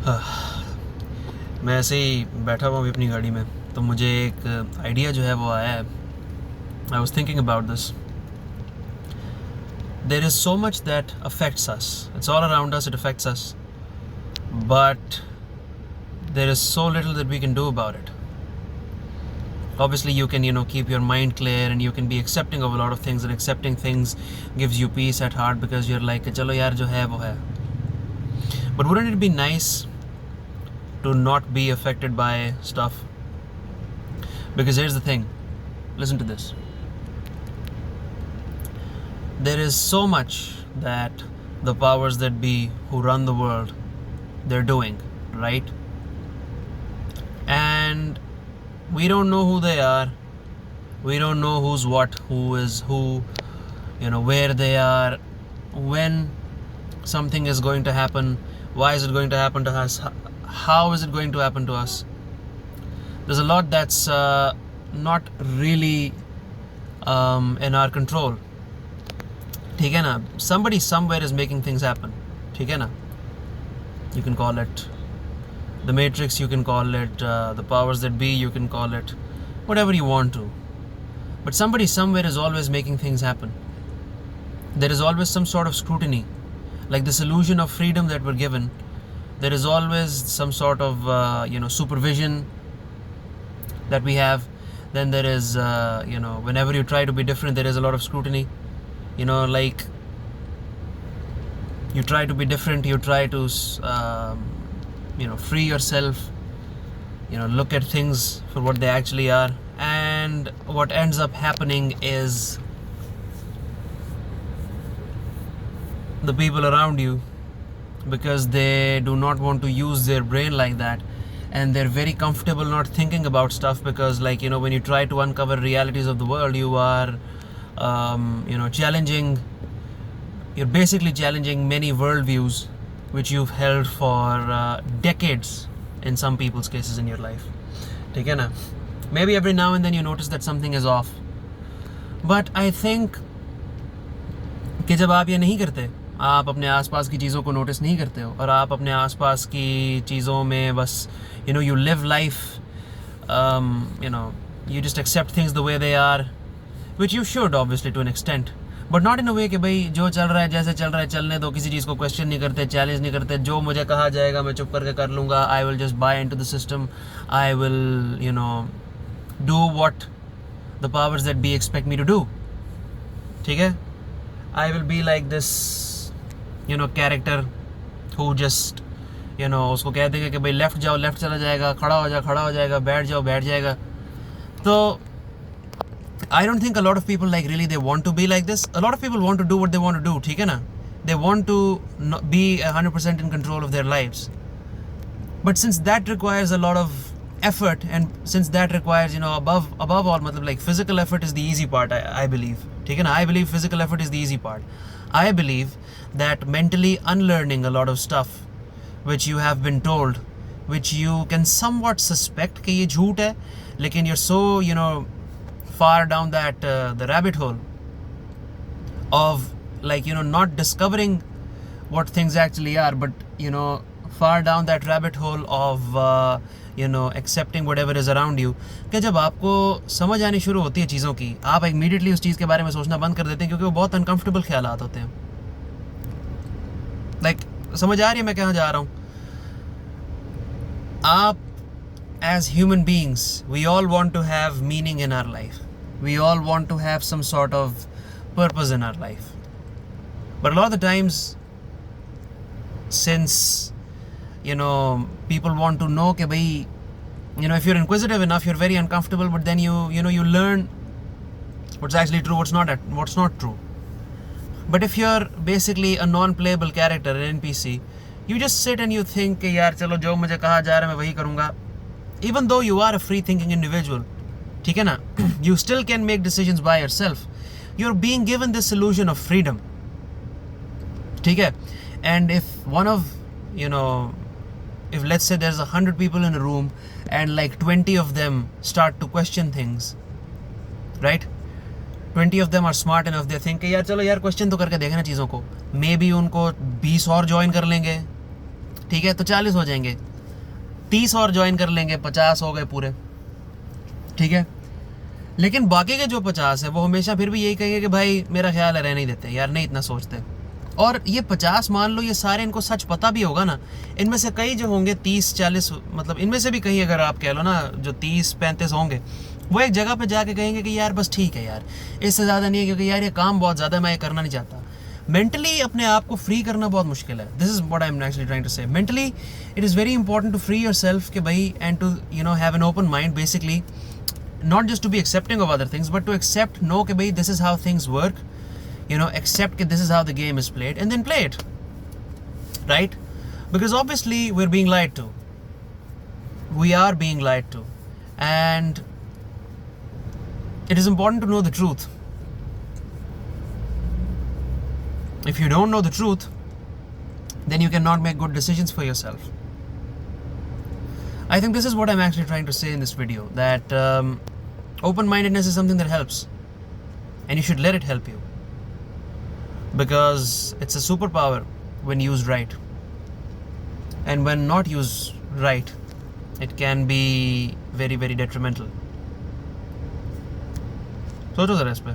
मैं ऐसे ही बैठा हुआ अभी अपनी गाड़ी में, तो मुझे एक आइडिया जो है वो आया है. I was thinking about this. There is so much that affects us. It's all around us. It affects us, but there is so little that we can do about it. Obviously you can keep your mind clear and you can be accepting of a lot of things, and accepting things gives you peace at heart because you're like chalo yaar jo hai wo hai. But wouldn't it be nice to not be affected by stuff? Because here's the thing, listen to this. There is so much that the powers that be who run the world, they're doing, right? And we don't know who they are. We don't know who's what, who is who, where they are, when something is going to happen, why is it going to happen to us, how is it going to happen to us. There's a lot that's not really in our control. ठीक है ना? Somebody somewhere is making things happen. ठीक है ना? You can call it the Matrix, you can call it the powers that be, you can call it whatever you want to. But somebody somewhere is always making things happen. There is always some sort of scrutiny. Like this illusion of freedom that we're given, there is always some sort of supervision that we have. Then there is whenever you try to be different, there is a lot of scrutiny. Like you try to be different, you try to free yourself, look at things for what they actually are. And what ends up happening is the people around you, because they do not want to use their brain like that, and they're very comfortable not thinking about stuff, because when you try to uncover realities of the world, you are you're basically challenging many worldviews which you've held for decades in some people's cases in your life. ठीक है ना? Maybe every now and then you notice that something is off. But I think कि जब आप ये नहीं करते, आप अपने आसपास की चीज़ों को नोटिस नहीं करते हो, और आप अपने आसपास की चीज़ों में बस you live life, you just accept things the way they are, which you should obviously to an extent. But not in a way कि भाई जो चल रहा है जैसे चल रहा है चलने दो, किसी चीज़ को क्वेश्चन नहीं करते, चैलेंज नहीं करते, जो मुझे कहा जाएगा मैं चुप करके कर लूँगा. I will just buy into the system. I will do what the powers that be expect me to do. ठीक है? I will be like this character who just उसको कह देंगे कि भाई लेफ़्ट जाओ, लेफ़्ट चला जाएगा, खड़ा हो जाएगा, बैठ जाओ, बैठ जाएगा. तो I don't think a lot of people really they want to be like this. A lot of people want to do what they want to do, ठीक है ना? They want to be 100% in control of their lives. But since that requires a lot of effort, and since that requires above all मतलब like physical effort is the easy part, I believe. ठीक है ना? I believe physical effort is the easy part. I believe that mentally unlearning a lot of stuff which you have been told, which you can somewhat suspect कि ये झूठ है, लेकिन you're so far down that the rabbit hole of not discovering what things actually are, but far down that rabbit hole of accepting whatever is around you. कि जब आपको समझ आनी शुरू होती है चीज़ों की, आप immediately उस चीज़ के बारे में सोचना बंद कर देते हैं, क्योंकि वो बहुत uncomfortable ख्यालात होते हैं. समझ आ रही है मैं कहाँ जा रहा हूँ? आप as human beings, we all want to have meaning in our life. We all want to have some sort of purpose in our life. But a lot of the times, since people want to know कि भाई if you're inquisitive enough, you're very uncomfortable, but then you learn what's actually true, what's not true. But if you're basically a non-playable character, an NPC, you just sit and you think कि यार चलो जो मुझे कहा जा रहा है मैं वही करूँगा. Even though you are a free thinking individual, ठीक है ना? You still can make decisions by yourself. You're being given this illusion of freedom. ठीक है? And if if let's say there's 100 people in a room and 20 of them start to question things, right? 20 of them are smart enough, they think यार चलो यार question तो करके देखना चीज़ों को. Maybe उनको 20 और ज्वाइन कर लेंगे. ठीक है, तो 40 हो जाएंगे, 30 और ज्वाइन कर लेंगे, 50 हो गए पूरे, ठीक है। लेकिन बाकी के जो 50 है वो हमेशा फिर भी यही कहेंगे कि भाई मेरा ख्याल है, रहने ही देते यार, नहीं इतना सोचते। और ये 50 मान लो ये सारे इनको सच पता भी होगा ना, इनमें से कई जो होंगे 30-40, मतलब इनमें से भी कहीं अगर आप कह लो ना जो 30-35 होंगे, वो एक जगह पे जाके कहेंगे कि यार बस ठीक है यार, इससे ज़्यादा नहीं है, क्योंकि यार ये काम बहुत ज़्यादा, मैं ये करना नहीं चाहता। मेंटली अपने आप को फ्री करना बहुत मुश्किल है। This is what I am actually trying to say. Mentally it is very important to free yourself के भाई, and to you know have an open mind, basically not just to be accepting of other things, but to accept, no, कि भाई this is how things work, you know, accept that this is how the game is played, and then play it, right? Because obviously we're being lied to, we are being lied to, and it is important to know the truth. If you don't know the truth, then you cannot make good decisions for yourself. I think this is what I'm actually trying to say in this video, that open-mindedness is something that helps, and you should let it help you, because it's a superpower when used right, and when not used right, it can be very, very detrimental. सोचो जरा इस पे।